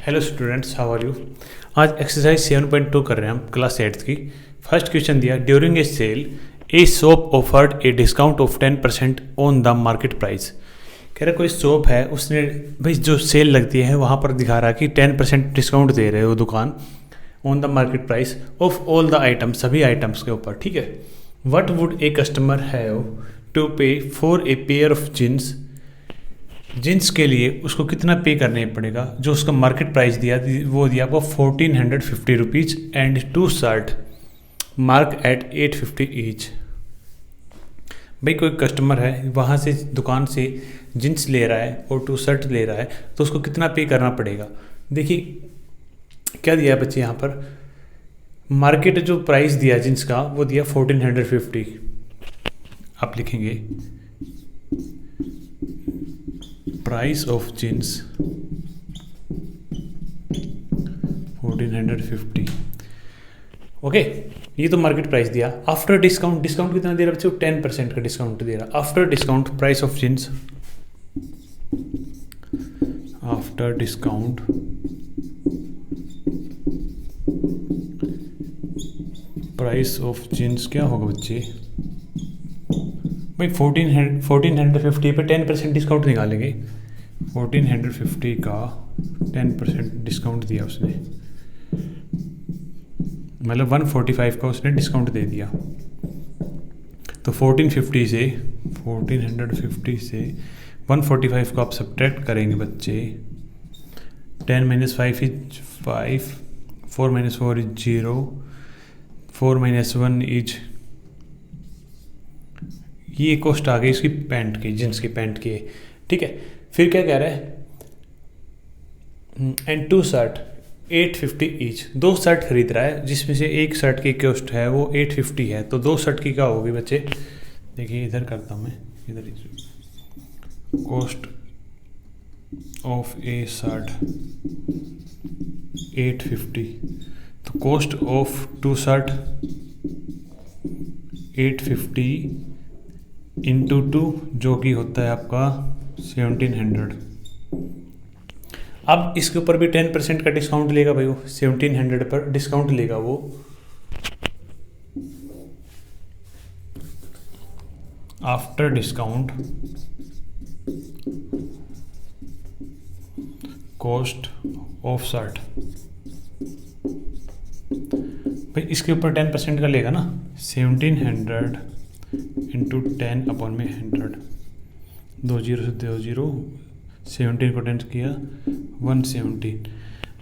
Hello students, how are you. आज exercise 7.2 कर रहे हैं हम क्लास 8 की। फर्स्ट क्वेश्चन दिया, during a sale a shop offered a discount of 10% on the market price. कह रहा कोई शॉप है, उसने भाई जो सेल लगती है वहाँ पर दिखा रहा है कि 10% डिस्काउंट दे रहे हो दुकान on the market price of all the item, सभी आइटम्स के ऊपर। ठीक है। What would a customer have to pay for a pair of jeans. Jeans के लिए उसको कितना पे करने पड़ेगा। जो उसका मार्केट प्राइस दिया वो दिया आपको 1450 rupees and 2 shirt mark at 850 each. भाई कोई कस्टमर है, वहाँ से दुकान से जीन्स ले रहा है और 2 शर्ट ले रहा है, तो उसको कितना पे करना पड़ेगा। देखिए क्या दिया है बच्चे, यहाँ पर मार्केट जो प्राइस दिया जीन्स का वो दिया 1450। आप लिखेंगे प्राइस ऑफ जीन्स 1450। ओके, ये तो मार्केट प्राइस दिया। आफ्टर डिस्काउंट, डिस्काउंट कितना दे रहा है बच्चों, 10% का डिस्काउंट दे रहा। After discount price of jeans, after discount price of jeans क्या होगा बच्चे। भाई 1450 पे 10% डिस्काउंट निकालेंगे। 1450 का 10% डिस्काउंट दिया उसने, मतलब 145 का उसने डिस्काउंट दे दिया। तो 1450 से 145 को आप सब्ट्रैक्ट करेंगे बच्चे। 10 - 5 इज 5, 4 - 4 इज 0, 4 - 1 इज, ये कॉस्ट आ गई इसकी पैंट की, जींस की पैंट की। ठीक है, फिर क्या कह रहा है, एंड 2 शर्ट 850 ईच। 2 शर्ट खरीद रहा है जिसमें से एक शर्ट की कॉस्ट है वो 850 है, तो 2 शर्ट की क्या होगी बच्चे। देखिए इधर करता हूँ मैं, इधर कॉस्ट ऑफ ए शर्ट 850, तो कॉस्ट ऑफ 2 शर्ट 850 इंटू 2 जो कि होता है आपका 1700। अब इसके ऊपर भी 10% का डिस्काउंट लेगा भाई, वो 1700 पर डिस्काउंट लेगा वो। After discount cost of shirt, भाई इसके ऊपर 10% का लेगा ना, 1700 इंटू 10/100, 2 0 से 2 0, 17 को 10 किया 117,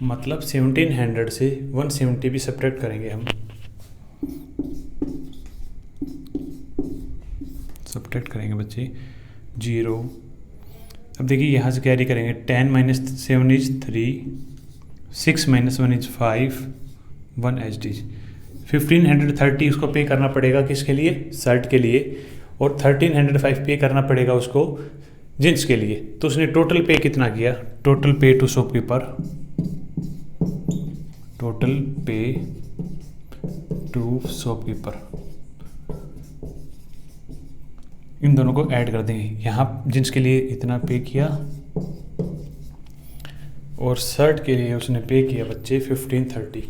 मतलब 1700 से 170 भी सब्ट्रैक्ट करेंगे हम, सब्ट्रैक्ट करेंगे बच्चे 0। अब देखिए यहाँ से कैरी करेंगे, 10 - 7 इज 3, 6 - 1 इज 5, 1 एच 1530 उसको पे करना पड़ेगा किसके लिए, शर्ट के लिए, और 1305 पे करना पड़ेगा उसको जींस के लिए। तो उसने टोटल पे कितना किया, टोटल पे टू शॉपकीपर, टोटल पे टू शॉपकीपर, इन दोनों को ऐड कर देंगे। यहाँ जींस के लिए इतना पे किया और शर्ट के लिए उसने पे किया बच्चे 1530।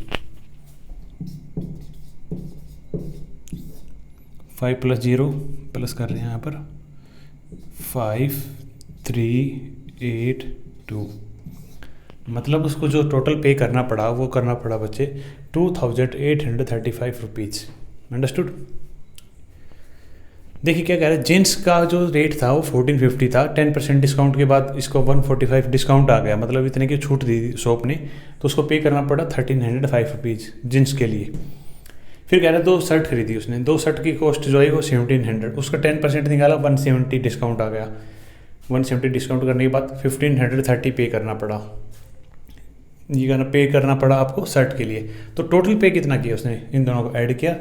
5 + 0 प्लस कर रहे हैं यहाँ पर 5 3 8 2, मतलब उसको जो टोटल पे करना पड़ा वो करना पड़ा बच्चे 2835 रुपीज़। अंडरस्टूड। देखिए क्या कह रहा है, जीन्स का जो रेट था वो 1450 था, 10% डिस्काउंट के बाद इसको 145 डिस्काउंट आ गया, मतलब इतने की छूट दी शॉप ने, तो उसको पे करना पड़ा 1305 रुपीज़ जीन्स के लिए। फिर कह रहा है 2 शर्ट खरीदी उसने, 2 शर्ट की कॉस्ट जो है वो 1700, उसका 10% निकाला 170 डिस्काउंट आ गया। 170 डिस्काउंट करने के बाद 1530 पे करना पड़ा, ये करना पे करना पड़ा आपको शर्ट के लिए। तो टोटल पे कितना किया उसने, इन दोनों को ऐड किया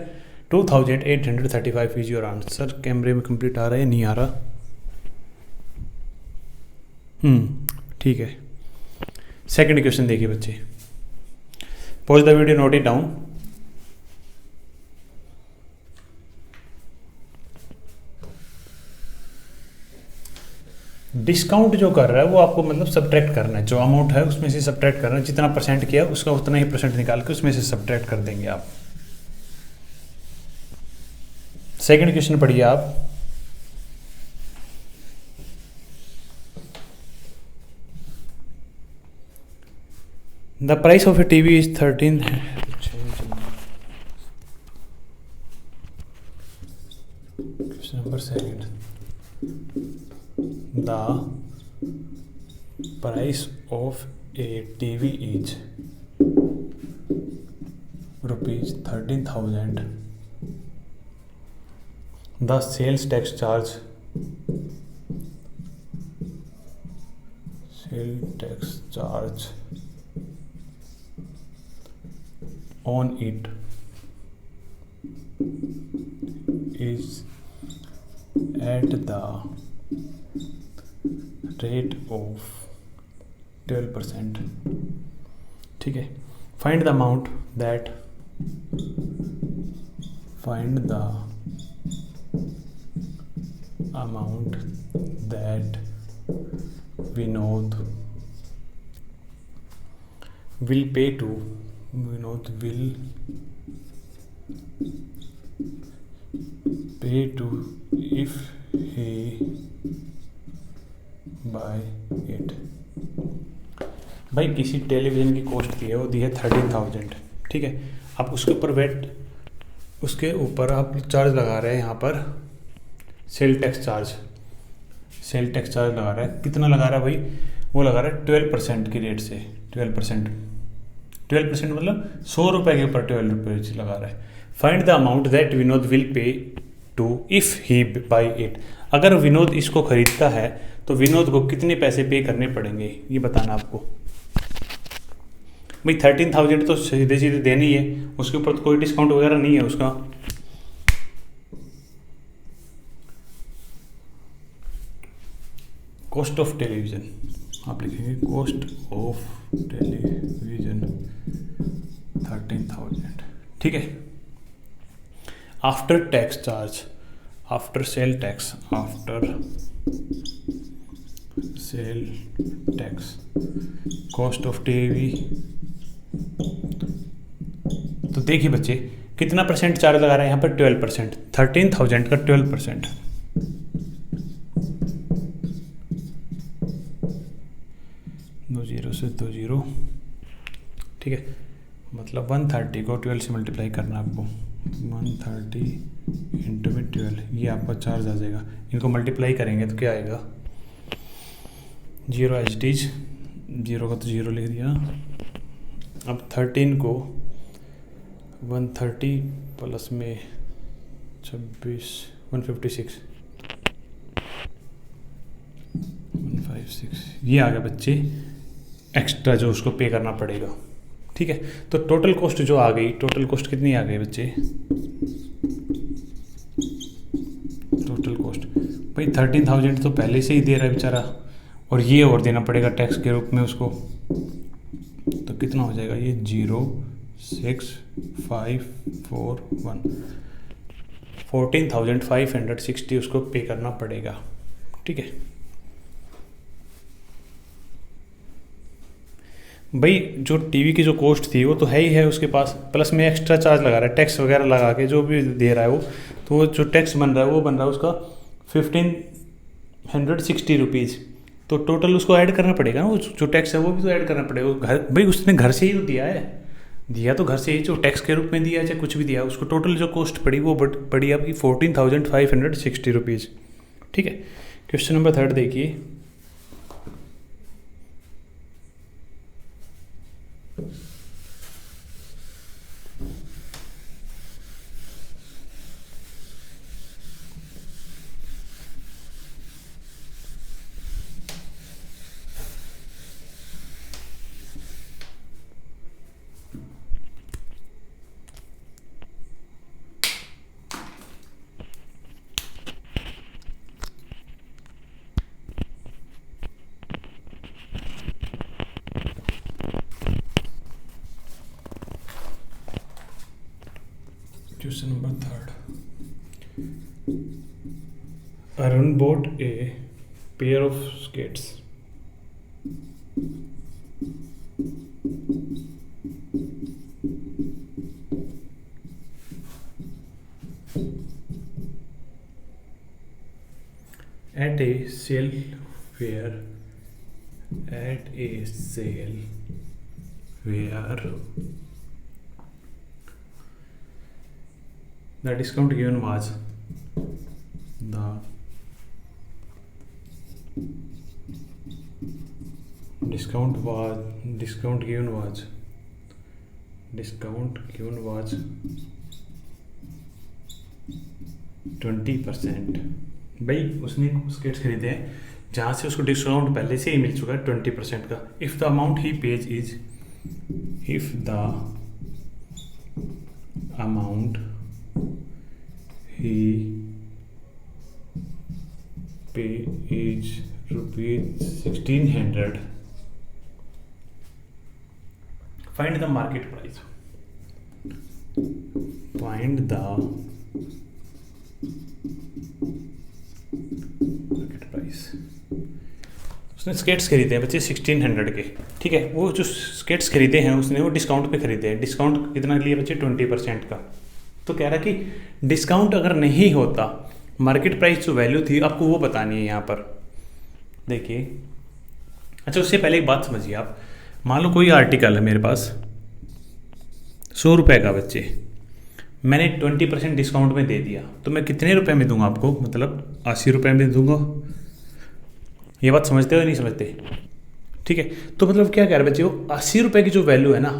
2835 इज योर आंसर। कैमरे में कंप्लीट आ रहा है, नहीं आ रहा, ठीक है। सेकंड क्वेश्चन देखिए बच्चे, pause the video, note it down. Discount जो कर रहा है वो आपको मतलब सब्ट्रैक्ट करना है, जो अमाउंट है उसमें से सब्ट्रैक्ट करना है, जितना परसेंट किया उसका उतना ही परसेंट निकाल के उसमें से सब्ट्रैक्ट कर देंगे आप। सेकंड क्वेश्चन पढ़िए आप। The price of a TV is 13। Question number second, the price of a TV is rupees 13,000। The sales tax charge on it is at the rate of 12%। ठीक है, find the amount that Vinod will pay to if he buy it। भाई किसी television की cost दी है, वो दी है 13,000। ठीक है, आप उसके ऊपर उसके ऊपर आप चार्ज लगा रहे हैं, यहाँ पर सेल टैक्स चार्ज लगा रहा है। कितना लगा रहा है भाई? वो लगा रहा है 12% की रेट से। 12% मतलब 100 रुपये के ऊपर 12 रुपये लगा रहा है। Find the amount that Vinod will pay to if he buy it. अगर विनोद इसको खरीदता है तो विनोद को कितने पैसे पे करने पड़ेंगे, ये बताना आपको। भाई 13,000 तो सीधे सीधे देनी है, उसके ऊपर तो कोई डिस्काउंट वगैरह नहीं है उसका। कॉस्ट ऑफ टेलीविज़न आप लिखेंगे, कॉस्ट ऑफ टेलीविज़न 13,000। ठीक है, after tax charge, after sale tax cost of TV. तो देखिए बच्चे, कितना परसेंट चार्ज लगा रहे हैं यहाँ पर? 12%। 13,000 का 12%, दो जीरो से 2 जीरो। ठीक है, मतलब 130 को 12 से मल्टीप्लाई करना आपको। 130 इंटू में 12, ये आपका चार्ज आ जाएगा। इनको मल्टीप्लाई करेंगे तो क्या आएगा? 0 एच डीज, 0 का तो 0 लिख दिया। अब 13 को 130 प्लस में 26, 156, 156, ये आ गया बच्चे एक्स्ट्रा जो उसको पे करना पड़ेगा। ठीक है, तो टोटल कॉस्ट जो आ गई, टोटल कॉस्ट कितनी आ गई बच्चे? टोटल कॉस्ट भाई 13,000 तो पहले से ही दे रहा है बेचारा, और ये और देना पड़ेगा टैक्स के रूप में उसको। तो कितना हो जाएगा ये? 06541, 14,560 उसको पे करना पड़ेगा। ठीक है भाई, जो टीवी की जो कॉस्ट थी वो तो है ही है उसके पास, प्लस में एक्स्ट्रा चार्ज लगा रहा है, टैक्स वगैरह लगा के जो भी दे रहा है वो, तो वो जो टैक्स बन रहा है वो बन रहा है उसका 1,560 रुपीज़। तो टोटल उसको ऐड करना पड़ेगा ना, वो जो टैक्स है वो भी तो ऐड करना पड़ेगा। घर भाई उसने घर से ही तो दिया तो घर से ही, जो टैक्स के रूप में दिया चाहे कुछ भी दिया, उसको टोटल जो कॉस्ट पड़ी वो पड़ी आपकी 14,560 रुपीज़। ठीक है, क्वेश्चन नंबर 3 देखिए। Question number 3. Arun bought a pair of skates. At a sale where the discount given was discount given was 20%. भाई उसने स्केट्स खरीदे हैं जहाँ से उसको डिस्काउंट पहले से ही मिल चुका है 20% का. If the amount he page is ₹1600. Find the market price. उसने स्केट्स खरीदे हैं बच्चे 1600 के. ठीक है, वो जो स्केट्स खरीदे हैं उसने वो डिस्काउंट पे खरीदे हैं. डिस्काउंट कितना लिया बच्चे? 20% का. तो कह रहा कि डिस्काउंट अगर नहीं होता, मार्केट प्राइस जो वैल्यू थी आपको वो बतानी है यहाँ पर. देखिए, अच्छा उससे पहले एक बात समझिए आप. मान लो कोई आर्टिकल है मेरे पास 100 रुपये का बच्चे, मैंने 20% डिस्काउंट में दे दिया, तो मैं कितने रुपए में दूंगा आपको? मतलब 80 रुपये में दूंगा. ये बात समझते हो नहीं समझते? ठीक है, तो मतलब क्या कह रहे बच्चे, वो 80 रुपये की जो वैल्यू है ना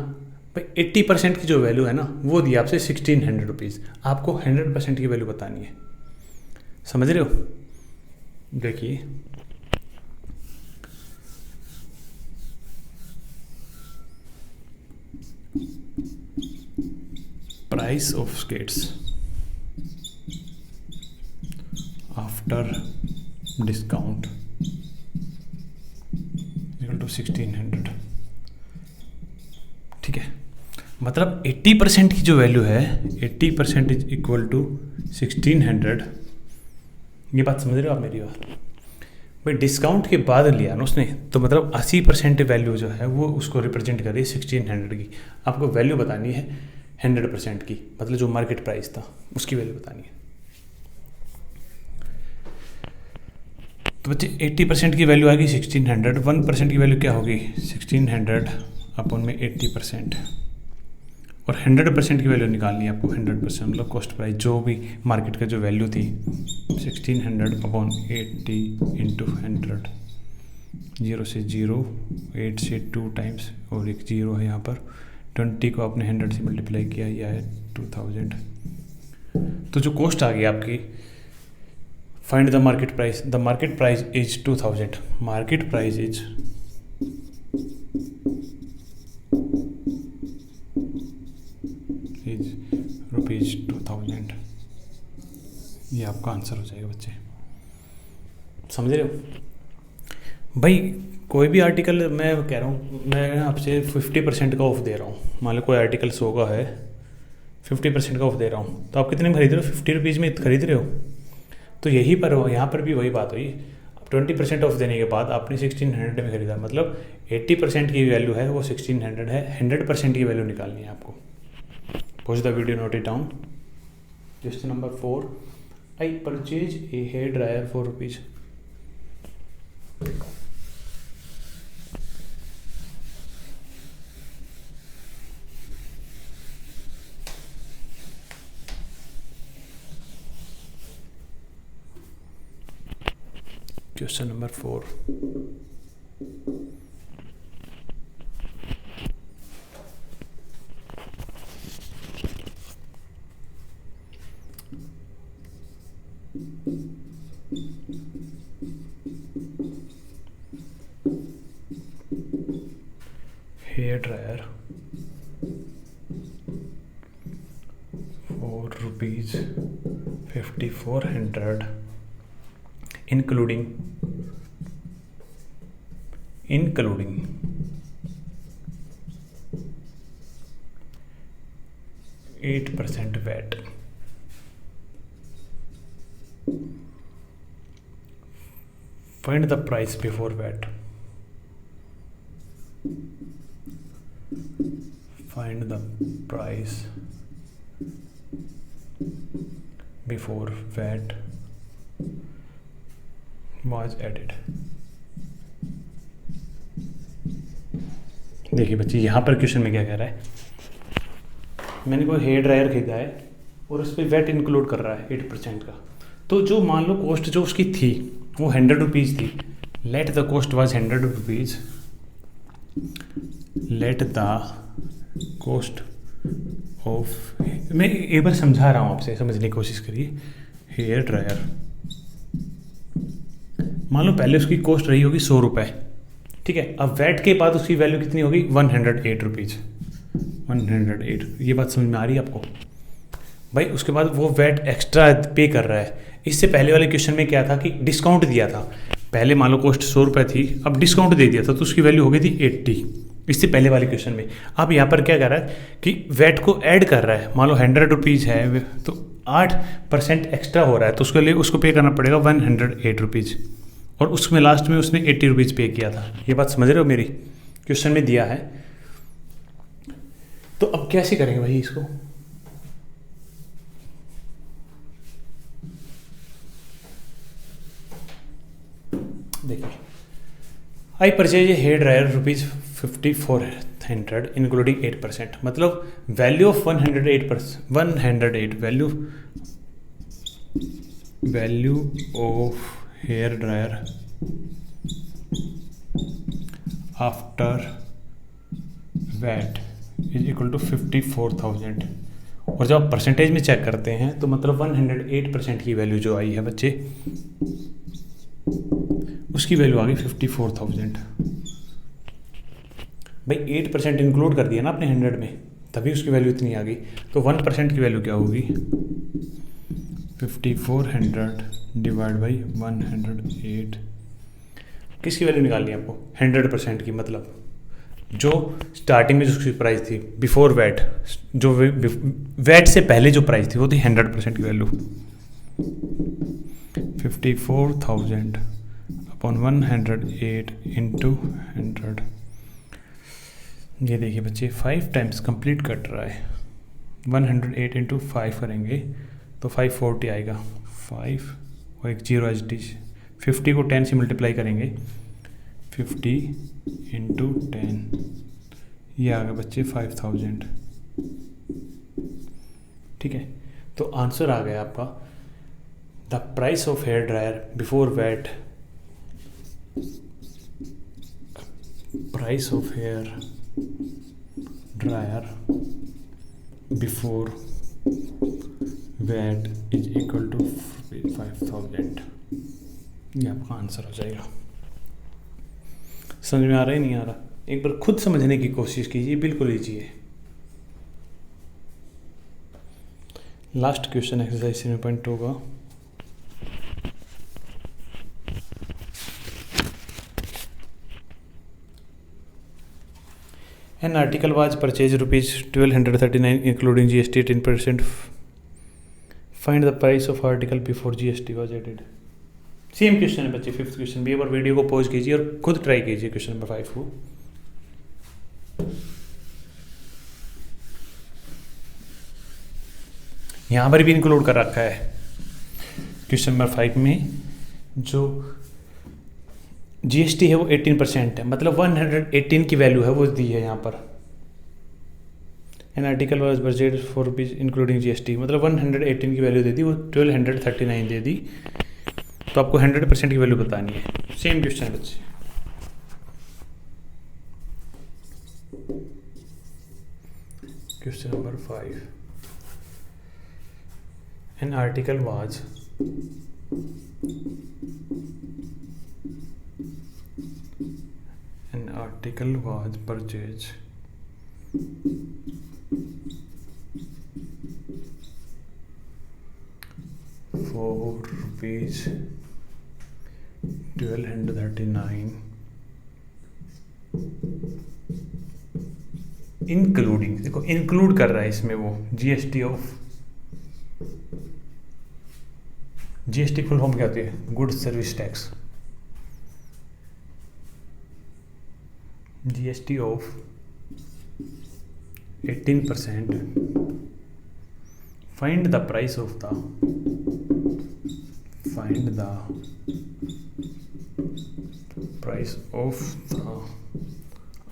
भाई, 80% की जो वैल्यू है ना वो दी आपसे 1600 रुपीज़. आपको 100% की वैल्यू बतानी है. समझ रहे हो? देखिए, price of skates after discount equal to 1600. ठीक है, मतलब 80% की जो वैल्यू है 80% इज इक्वल टू 1600. ये बात समझ रहे हो आप मेरी बात? भाई डिस्काउंट के बाद लिया ना उसने, तो मतलब 80% वैल्यू जो है वो उसको रिप्रेजेंट कर रही है 1600 की. आपको वैल्यू बतानी है 100% की, मतलब जो मार्केट प्राइस था उसकी वैल्यू बतानी है. तो बच्चे 80% की वैल्यू आएगी 1600. 1% की वैल्यू क्या होगी? 1600 अपन में 80%. और 100% की वैल्यू निकालनी है आपको. 100% मतलब कॉस्ट प्राइस जो भी मार्केट का जो वैल्यू थी 1600 अपॉन 80 इंटू 100. 0 से 0, 8 से 2 टाइम्स और एक 0 है यहाँ पर. 20 को आपने 100 से मल्टीप्लाई किया, यह है 2000. तो जो कॉस्ट आ गई आपकी, find the market price. The market price is 2000. Market price is ₹2000. ये आपका आंसर हो जाएगा बच्चे. समझ रहे हो भाई? कोई भी आर्टिकल मैं कह रहा हूँ, मैं आपसे 50% का ऑफ दे रहा हूँ. मान लो कोई आर्टिकल 100 का है, 50% का ऑफ दे रहा हूँ, तो आप कितने में खरीद रहे हो? 50 रुपीज़ में खरीद रहे हो. तो यही पर यहाँ पर भी वही बात हुई. 20% ऑफ देने के बाद आपने 1600 में खरीदा, मतलब 80% की वैल्यू है वो 1600 है. 100% की वैल्यू निकालनी है आपको. Pause the video, note it down. Question number 4. I purchase a hair dryer for ₹. Question number 4. Hair dryer for ₹5,400, including 8% VAT. Find the price before VAT, find the price before VAT was added। देखिए बच्चे यहाँ पर question में क्या कह रहा है, मैंने कोई हेयर ड्रायर खरीदा है और उस पर वैट इंक्लूड कर रहा है 8% का। तो जो मान लो कॉस्ट जो उसकी थी वो 100 रुपीज़ थी, let the cost was 100 rupees, let the cost of, मैं एक बार समझा रहा हूँ आपसे, समझने की कोशिश करिए। हेयर ड्रायर मान लो पहले उसकी कॉस्ट रही होगी 100 रुपये, ठीक है। अब वैट के बाद उसकी वैल्यू कितनी होगी 108 रुपीज़, 108। ये बात समझ में आ रही है आपको भाई? उसके बाद वो वैट एक्स्ट्रा पे कर रहा है। इससे पहले वाले क्वेश्चन में क्या था कि डिस्काउंट दिया था, पहले मान लो कॉस्ट 100 रुपये थी, अब डिस्काउंट दे दिया था तो उसकी वैल्यू हो गई थी 80, इससे पहले वाले क्वेश्चन में। अब यहाँ पर क्या कर रहा है कि वैट को ऐड कर रहा है, मान लो 100 रुपीज़ है तो 8% एक्स्ट्रा हो रहा है, तो उसके लिए उसको पे करना पड़ेगा 108 रुपीज़, और उसमें लास्ट में उसने 80 रुपीज़ पे किया था। ये बात समझ रहे हो मेरी? क्वेश्चन में दिया है। तो अब कैसे करेंगे भाई इसको? देखिए, I purchase hair dryer ₹5400 including 8%, मतलब value of 108 value of hair dryer after VAT is equal to 54,000। और जब आप परसेंटेज में चेक करते हैं तो मतलब 108% की वैल्यू जो आई है बच्चे, उसकी वैल्यू आ गई 54,000। भाई 8% इंक्लूड कर दिया ना आपने 100 में, तभी उसकी वैल्यू इतनी आ गई। तो 1% की वैल्यू क्या होगी? 5400 डिवाइड बाई 108। किसकी वैल्यू निकालनी है आपको? 100% की, मतलब जो स्टार्टिंग में जो उसकी प्राइस थी बिफोर वैट, जो वैट से पहले जो प्राइस थी वो थी 100% की वैल्यू। 54,000 upon 108 into 100। ये देखिए बच्चे 5 टाइम्स कंप्लीट कट रहा है। 108 इंटू 5 करेंगे तो 540 आएगा। 5 और एक 0 एच डी। 50 को 10 से मल्टीप्लाई करेंगे, 50 इंटू 10, ये आ गया बच्चे 5000। ठीक है, तो आंसर आ गया आपका the price of hair dryer before VAT, price of hair dryer before VAT is equal to 5000। ये आपका आंसर हो जाएगा। समझ में आ रहा है नहीं आ रहा? एक बार खुद समझने की कोशिश कीजिए, बिल्कुल ईजी है। लास्ट क्वेश्चन एक्सरसाइज 7.2 का। An article was purchased ₹1239 including GST 10%. Find the price of article before GST was added. Same question है बच्चे, 5th क्वेश्चन भी। एक बार वीडियो को पॉज कीजिए और खुद ट्राई कीजिए क्वेश्चन नंबर 5 को। यहाँ पर भी इंक्लूड कर रखा है क्वेश्चन नंबर 5 में, जो जीएसटी है वो 18% है, मतलब 118 की वैल्यू है वो दी है यहाँ पर। An article was budgeted ₹4 including GST, मतलब 118 की वैल्यू दे दी, वो 1239 दे दी। तो आपको 100% की वैल्यू बतानी है। सेम क्वेश्चन बच्चे। Question number 5, an article was purchased ₹1239 including, देखो इंक्लूड कर रहा है इसमें वो GST of, GST full form क्या होती है? Goods service tax. GST of 18%, find the price of the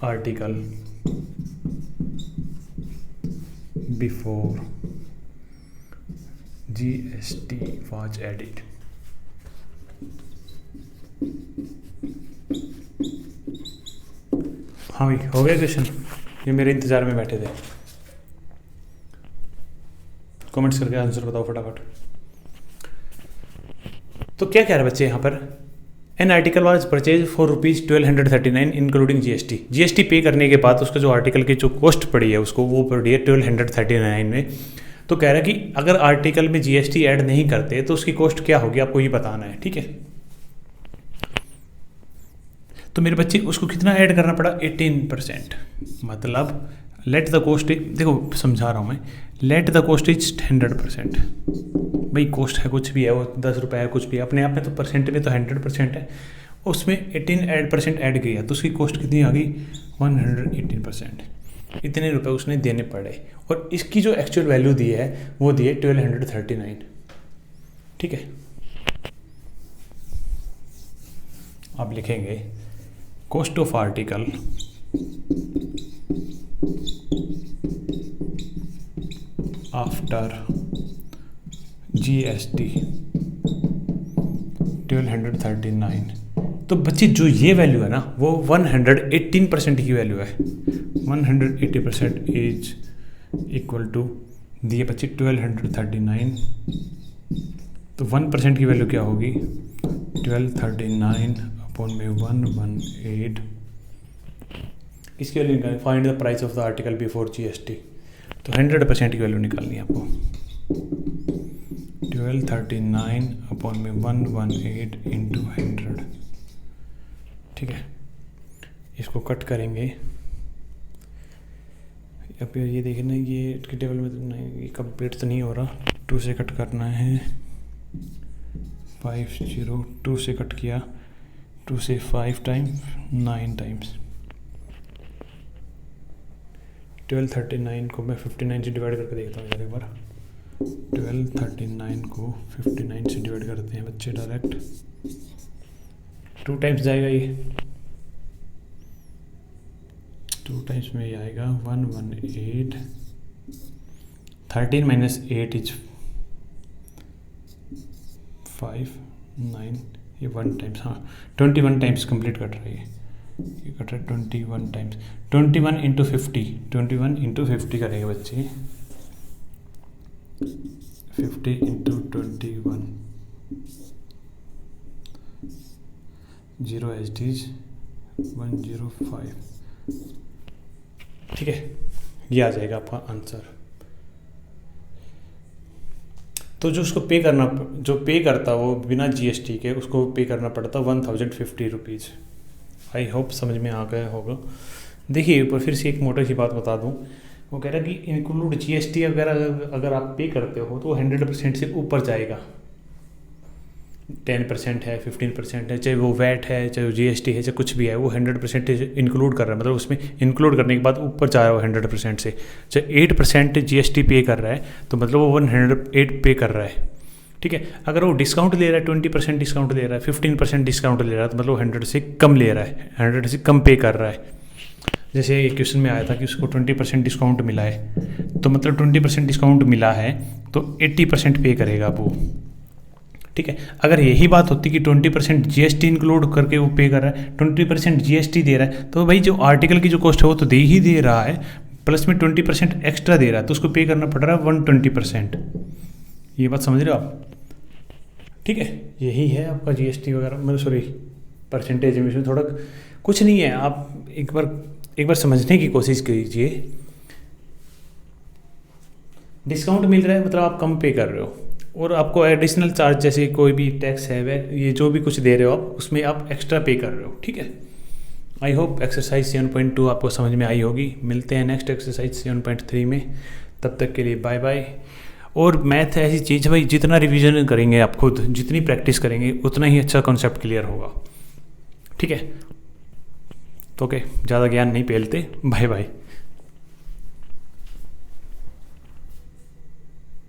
article before GST was added. हाँ भाई, हो गया क्वेश्चन? ये मेरे इंतज़ार में बैठे थे। कमेंट्स करके आंसर बताओ फटाफट। तो क्या कह रहे बच्चे यहाँ पर? An article was purchase for ₹1239 including GST। GST पे करने के बाद उसका जो आर्टिकल की जो कॉस्ट पड़ी है उसको वो पड़ी है 1239 में। तो कह रहा है कि अगर आर्टिकल में GST ऐड नहीं करते तो उसकी कॉस्ट क्या होगी, आपको ये बताना है। ठीक है, तो मेरे बच्चे उसको कितना ऐड करना पड़ा? 18%। मतलब लेट द कॉस्ट, देखो समझा रहा हूँ मैं, लेट द कॉस्ट इज 100%। भाई कॉस्ट है कुछ भी है, वो 10 रुपये है कुछ भी है, अपने आप में तो परसेंट में तो 100% है, उसमें 18% ऐड किया तो उसकी कॉस्ट कितनी आ गई? 118%। इतने रुपए उसने देने पड़े और इसकी जो एक्चुअल वैल्यू दी है वो दी है 1239। ठीक है, आप लिखेंगे cost of article after GST 1239। तो बच्चे जो ये वैल्यू है ना वो 118% की वैल्यू है। 180% इज इक्वल टू दिए बच्चे 1239। तो 1% की वैल्यू क्या होगी? 1239 अपॉन में 118। इसकी वैल्यू निकालनी, find the price of the article before GST। तो 100% की वैल्यू निकालनी है आपको। 1239 अपॉन में 118 इंटू 100। ठीक है, इसको कट करेंगे। अब ये देखिए ना, ये इसके टेबल में तो नहीं, ये कंप्लीट तो नहीं हो रहा। 2 से कट करना है, 50, 2 से कट किया, 2 से 5 टाइम्स 9 टाइम्स। 1239 को मैं 59 से डिवाइड करके देखता हूँ एक बार। 1239 को 59 से डिवाइड करते हैं बच्चे डायरेक्ट। 2 टाइम्स जाएगा ये, 2 टाइम्स में ये आएगा 118। 13 माइनस 8 इज 5, 9, ये 1 टाइम्स, हाँ 21 टाइम्स कंप्लीट कट रहा है ये कट रहा है 21 टाइम्स। 21 इंटू 50, 21 इंटू 50 करेंगे बच्चे। 50 इंटू 21, 0 एच 105। ठीक है, ये आ जाएगा आपका आंसर। तो जो उसको पे करना, जो पे करता वो बिना GST के उसको पे करना पड़ता 1050 रुपीज़। आई होप समझ में आ गया होगा। देखिए ऊपर फिर से एक मोटी सी बात बता दूं, वो कह रहा है कि इंक्लूड GST अगर आप पे करते हो तो 100% से ऊपर जाएगा। 10% है, 15% है, चाहे वो वैट है, चाहे वो GST है, चाहे कुछ भी है, वो 100% इंक्लूड कर रहा है। मतलब उसमें इंक्लूड करने के बाद ऊपर जा रहा है वो 100% से। चाहे 8% GST पे कर रहा है तो मतलब वो 108 पे कर रहा है। ठीक है, अगर वो डिस्काउंट ले रहा है, 20% डिस्काउंट ले रहा है, 15% डिस्काउंट ले रहा है, तो मतलब 100 से कम ले रहा है, 100 से कम पे कर रहा है। जैसे एक क्वेश्चन में आया था कि उसको 20% डिस्काउंट मिला है, तो मतलब 20% डिस्काउंट मिला है तो 80% पे करेगा वो। ठीक है, अगर यही बात होती कि 20% GST इंक्लूड करके वो पे कर रहा है, 20% GST दे रहा है, तो भाई जो आर्टिकल की जो कॉस्ट है वो तो दे ही दे रहा है, प्लस में 20% एक्स्ट्रा दे रहा है, तो उसको पे करना पड़ रहा है 120%। ये बात समझ रहे हो आप? ठीक है, यही है आपका GST वगैरह, मतलब सॉरी परसेंटेज में थोड़ा कुछ नहीं है। आप एक बार समझने की कोशिश कीजिए। डिस्काउंट मिल रहा है मतलब आप कम पे कर रहे हो, और आपको एडिशनल चार्ज जैसे कोई भी टैक्स है वह ये जो भी कुछ दे रहे हो आप, उसमें आप एक्स्ट्रा पे कर रहे हो। ठीक है, आई होप एक्सरसाइज 7.2 आपको समझ में आई होगी। मिलते हैं नेक्स्ट एक्सरसाइज 7.3 में, तब तक के लिए बाय बाय। और मैथ ऐसी चीज़ भाई, जितना रिवीजन करेंगे आप खुद, जितनी प्रैक्टिस करेंगे उतना ही अच्छा कॉन्सेप्ट क्लियर होगा। ठीक है, तो ओके, ज़्यादा ज्ञान नहीं पेलते, बाय बाय।